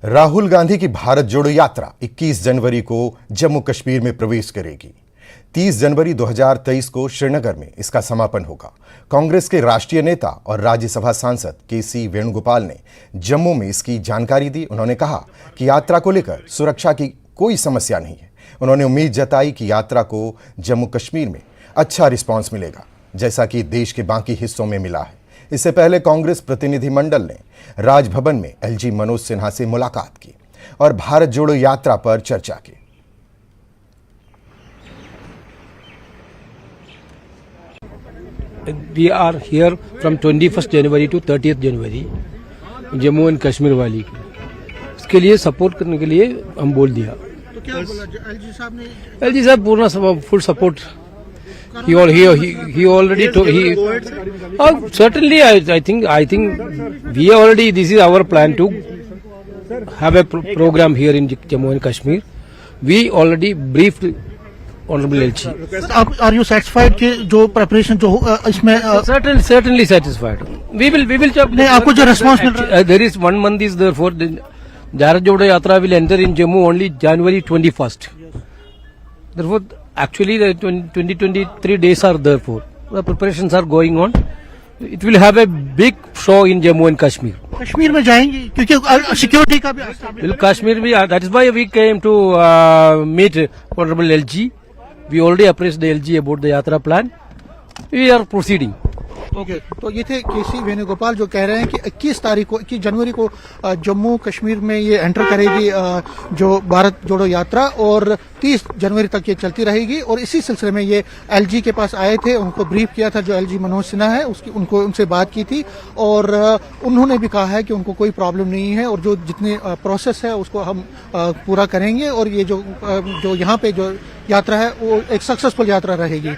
राहुल गांधी की भारत जोड़ो यात्रा 21 जनवरी को जम्मू कश्मीर में प्रवेश करेगी। 30 जनवरी 2023 को श्रीनगर में इसका समापन होगा। कांग्रेस के राष्ट्रीय नेता और राज्यसभा सांसद के.सी. वेणुगोपाल ने जम्मू में इसकी जानकारी दी। उन्होंने कहा कि यात्रा को लेकर सुरक्षा की कोई समस्या नहीं है। उन्होंने उम्मीद जताई कि यात्रा को जम्मू कश्मीर में अच्छा रिस्पांस मिलेगा, जैसा कि देश के बाकी हिस्सों में मिला है। इससे पहले कांग्रेस प्रतिनिधिमंडल ने राजभवन में एलजी मनोज सिन्हा से मुलाकात की और भारत जोड़ो यात्रा पर चर्चा की। We are here from 21st January to 30th January Jammu and Kashmir वाली की, इसके लिए सपोर्ट करने के लिए हम बोल दिया। तो क्या बोला एलजी साहब ने? एलजी साहब पूर्ण full support. He already told, certainly I think we already, this is our plan to have a program here in Jammu and Kashmir. We already briefed Honorable LG. Are you satisfied कि जो preparation जो इसमें certainly satisfied. We will नहीं, आपको जो response मिल रहा है? There is 1 month is there for the Bharat Jodo Yatra will enter in Jammu only January 21st. Therefore, actually the 23 days are there for. The preparations are going on. It will have a big show in Jammu and Kashmir. Kashmir में जाएंगे क्योंकि security का भी Will Kashmir be, that is why we came to meet Honorable LG. We already appraised the LG about the Yatra plan. We are proceeding. Okay तो ये थे KC. Venugopal जो कह रहे हैं कि 21 जनवरी को जम्मू कश्मीर में ये एंटर करेगी जो भारत जोड़ो यात्रा, और 30 जनवरी तक ये चलती रहेगी। और इसी सिलसिले में ये एलजी के पास आए थे, उनको ब्रीफ किया था जो एलजी मनोज सिन्हा है, उनसे बात की थी और उन्होंने भी कहा है कि उनको कोई प्रॉब्लम नहीं है और जो जितने प्रोसेस है उसको हम पूरा करेंगे और ये जो यहाँ पे जो यात्रा है वो एक सक्सेसफुल यात्रा रहेगी।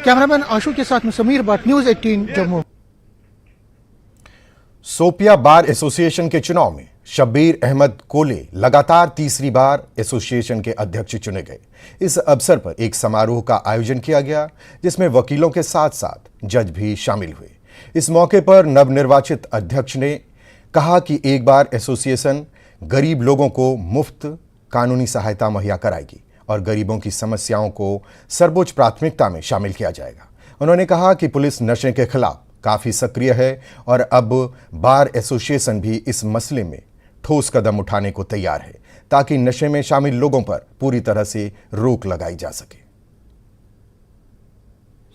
कैमरामैन आशु के साथ में Sameer Bhatt, news 18 Jammu. Sophia bar association के चुनाव में शब्बीर अहमद कोले लगातार तीसरी बार एसोसिएशन के अध्यक्ष चुने गए। इस अवसर पर एक समारोह का आयोजन किया गया, जिसमें वकीलों के साथ साथ जज भी शामिल हुए। इस मौके पर नवनिर्वाचित अध्यक्ष ने कहा कि एक बार एसोसिएशन गरीब लोगों को मुफ्त कानूनी सहायता मुहैया कराएगी और गरीबों की समस्याओं को सर्वोच्च प्राथमिकता में शामिल किया जाएगा। उन्होंने कहा कि पुलिस नशे के खिलाफ काफी सक्रिय है और अब बार एसोसिएशन भी इस मसले में ठोस कदम उठाने को तैयार है, ताकि नशे में शामिल लोगों पर पूरी तरह से रोक लगाई जा सके।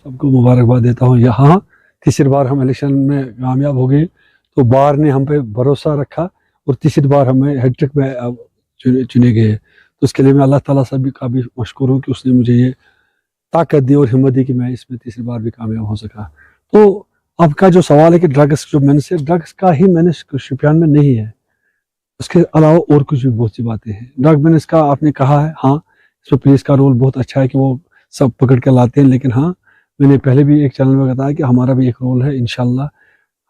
सबको मुबारकबाद देता हूँ। यहाँ तीसरी बार हम इलेक्शन में कामयाब हो गए, तो बार ने हम पे भरोसा रखा और तीसरी बार हमें हैट्रिक में चुने गए। तो उसके लिए मैं अल्लाह ताला से भी काफ़ी मशकूर हूँ कि उसने मुझे ये ताकत दी और हिम्मत दी कि मैं इसमें तीसरी बार भी कामयाब हो सका। तो आपका जो सवाल है कि ड्रग्स जो मैंने ड्रग्स का ही मैंने शुपियान में नहीं है, उसके अलावा और कुछ भी बहुत सी बातें हैं। ड्रग मैंने इसका आपने कहा है, हाँ इसमें पुलिस का रोल बहुत अच्छा है कि वो सब पकड़ के लाते हैं, लेकिन हाँ मैंने पहले भी एक चैनल में बताया कि हमारा भी एक रोल है। इंशाल्लाह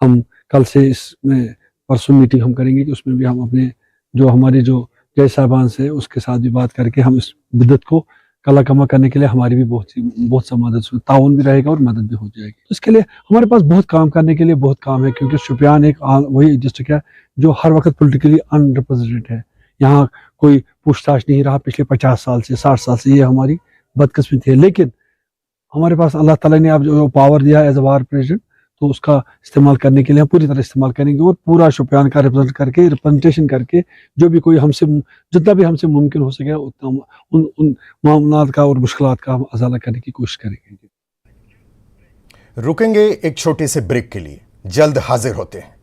हम कल से इसमें परसों मीटिंग हम करेंगे कि उसमें भी हम अपने जो हमारे जो जय साहबान से उसके साथ भी बात करके हम इस बिद्दत को कला कमा करने के लिए हमारी भी बहुत सा मदद ताउन भी रहेगा और मदद भी हो जाएगी। तो इसके लिए हमारे पास बहुत काम करने के लिए बहुत काम है, क्योंकि शुपियान एक वही डिस्ट्रिक्ट है जो हर वक्त पोलिटिकली अनरिप्रेजेंटेड है। यहाँ कोई पूछताछ नहीं रहा पिछले 50 साल से 60 साल से, ये हमारी बदकिस्मती है। लेकिन हमारे पास अल्लाह ताला ने अब जो पावर दिया है एज अ वार प्रेसिडेंट, तो उसका इस्तेमाल करने के लिए हम पूरी तरह इस्तेमाल करेंगे और पूरा शुपियान का रिप्रेजेंटेशन करके जो भी कोई हमसे जितना भी हमसे मुमकिन हो सके उतना उन मामलात का और मुश्किलात का हम अजाला करने की कोशिश करेंगे। रुकेंगे एक छोटे से ब्रेक के लिए, जल्द हाजिर होते हैं।